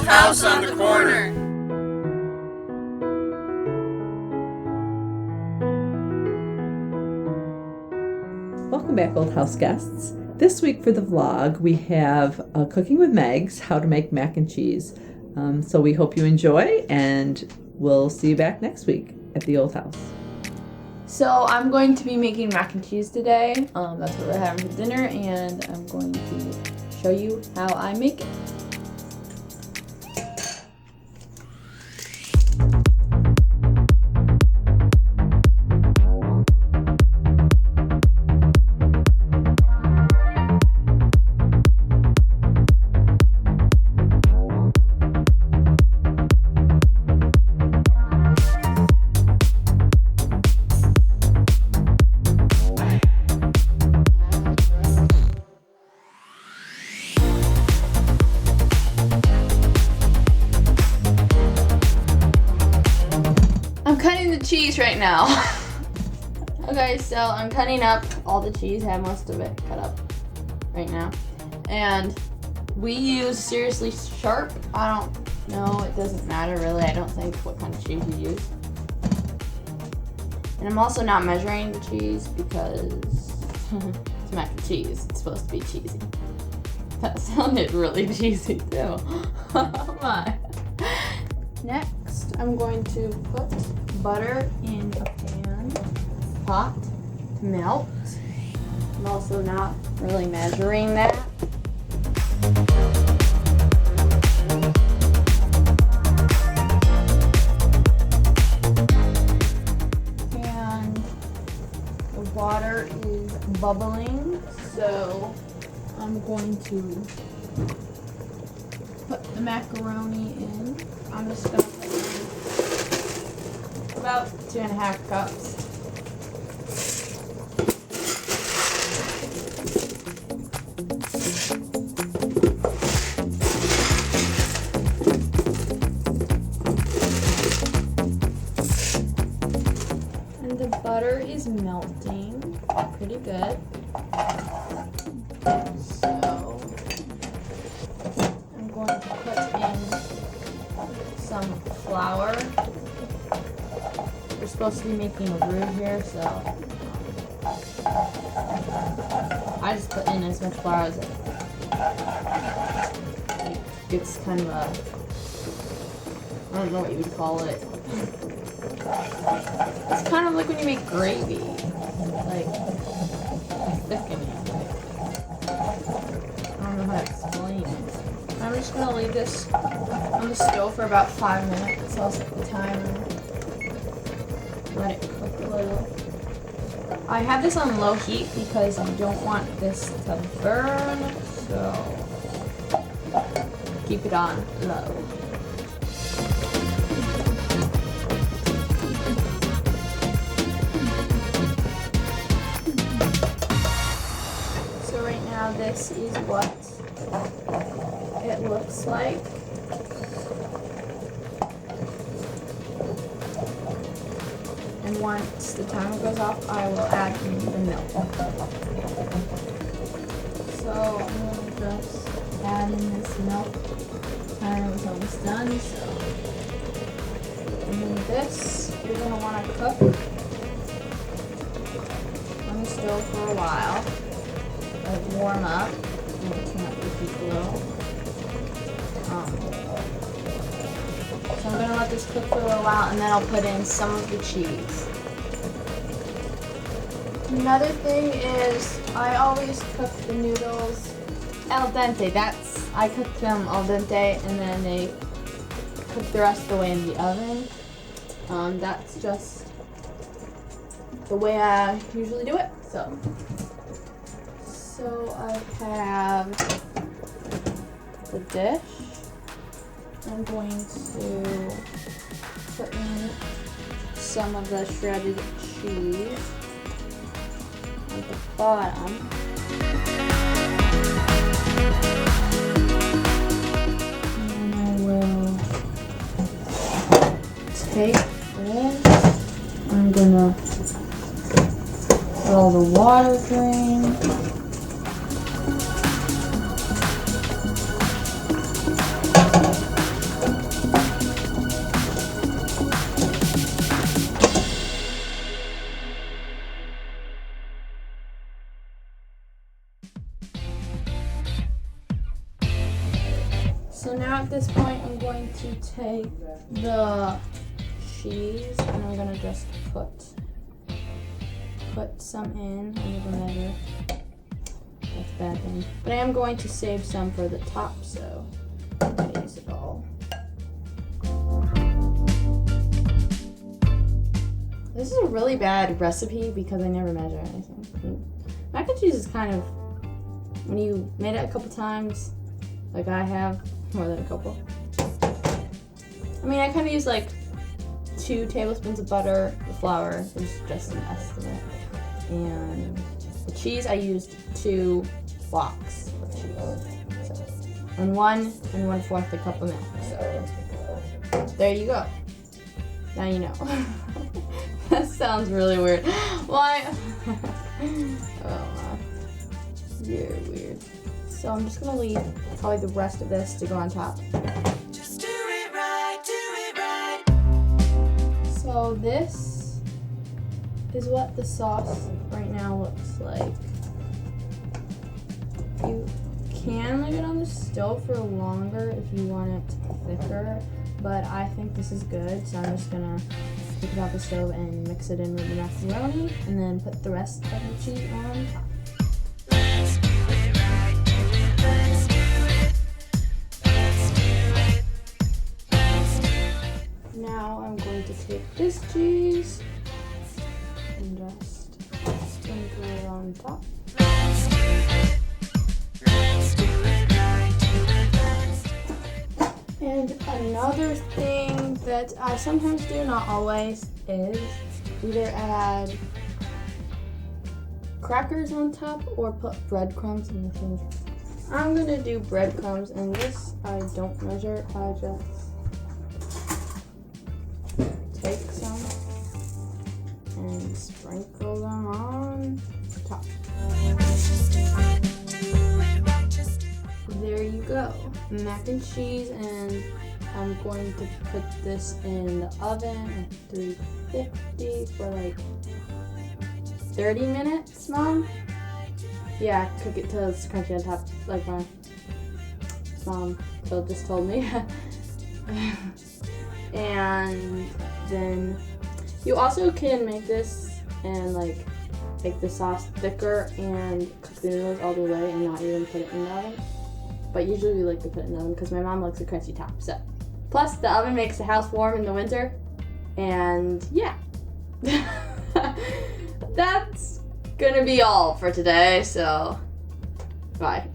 old house on the corner. Welcome back, old house guests. This week for the vlog, we have Cooking with Megs, how to make mac and cheese. So we hope you enjoy, and we'll see you back next week at the old house. So I'm going to be making mac and cheese today. That's what we're having for dinner, and I'm going to show you how I make it. I'm cutting the cheese right now. Okay, so I'm cutting up all the cheese. I have most of it cut up right now. And we use Seriously Sharp. I don't know, it doesn't matter really. I don't think what kind of cheese you use. And I'm also not measuring the cheese because it's mac and cheese. It's supposed to be cheesy. That sounded really cheesy too. Oh my. Next, I'm going to put butter in a pot to melt. I'm also not really measuring that. And the water is bubbling, so I'm going to put the macaroni in. I'm just going to put in about 2.5 cups. And the butter is melting pretty good. So I'm going to put in some flour. We're supposed to be making a roux here, so I just put in as much flour as it's kind of a, I don't know what you would call it. It's kind of like when you make gravy, like thickening. I don't know how to explain it. I'm just gonna leave this on the stove for about 5 minutes. I'll set the timer. Let it cook a little. I have this on low heat because I don't want this to burn, so keep it on low. So right now this is what it looks like. And once the timer goes off, I will add in the milk. So I'm going to just add in this milk. Timer is almost done, so. And then this, you're going to want to cook on the stove for a while. Let it warm up. I'm going to turn up the heat a little. So I'm going to let this cook for a little while, and then I'll put in some of the cheese. Another thing is I always cook the noodles al dente. I cook them al dente, and then they cook the rest of the way in the oven. That's just the way I usually do it. So I have the dish. I'm going to put in some of the shredded cheese at the bottom. And I will take this. I'm gonna let all the water drain. So now at this point, I'm going to take the cheese and I'm gonna just put some in. I need to measure. That's a bad thing. But I am going to save some for the top, so I use it all. This is a really bad recipe because I never measure anything. Mac and cheese is kind of, when you made it a couple times, like I have, more than a couple. I mean, I kind of use like 2 tablespoons of butter. The flour is just an estimate. And the cheese, I used 2 blocks of cheese. So, and 1 1/4 a cup of milk. So, there you go. Now you know. That sounds really weird. Why? Oh, you're weird. So I'm just gonna leave probably the rest of this to go on top. Just do it right, do it right. So this is what the sauce right now looks like. You can leave it on the stove for longer if you want it thicker, but I think this is good, so I'm just gonna take it off the stove and mix it in with the macaroni and then put the rest of the cheese on top. Now I'm going to take this cheese and just sprinkle it on top. And another thing that I sometimes do, not always, is either add crackers on top or put breadcrumbs in the center. I'm gonna do breadcrumbs, and this I don't measure, I just take some and sprinkle them on top. There you go, mac and cheese, and I'm going to put this in the oven at 350 for like 30 minutes, Mom? Yeah, cook it till it's crunchy on top, like my mom just told me. And then you also can make this and like make the sauce thicker and cook the noodles all the way and not even put it in the oven. But usually we like to put it in the oven because my mom likes a crunchy top. So, plus the oven makes the house warm in the winter, and yeah, that's gonna be all for today. So, bye.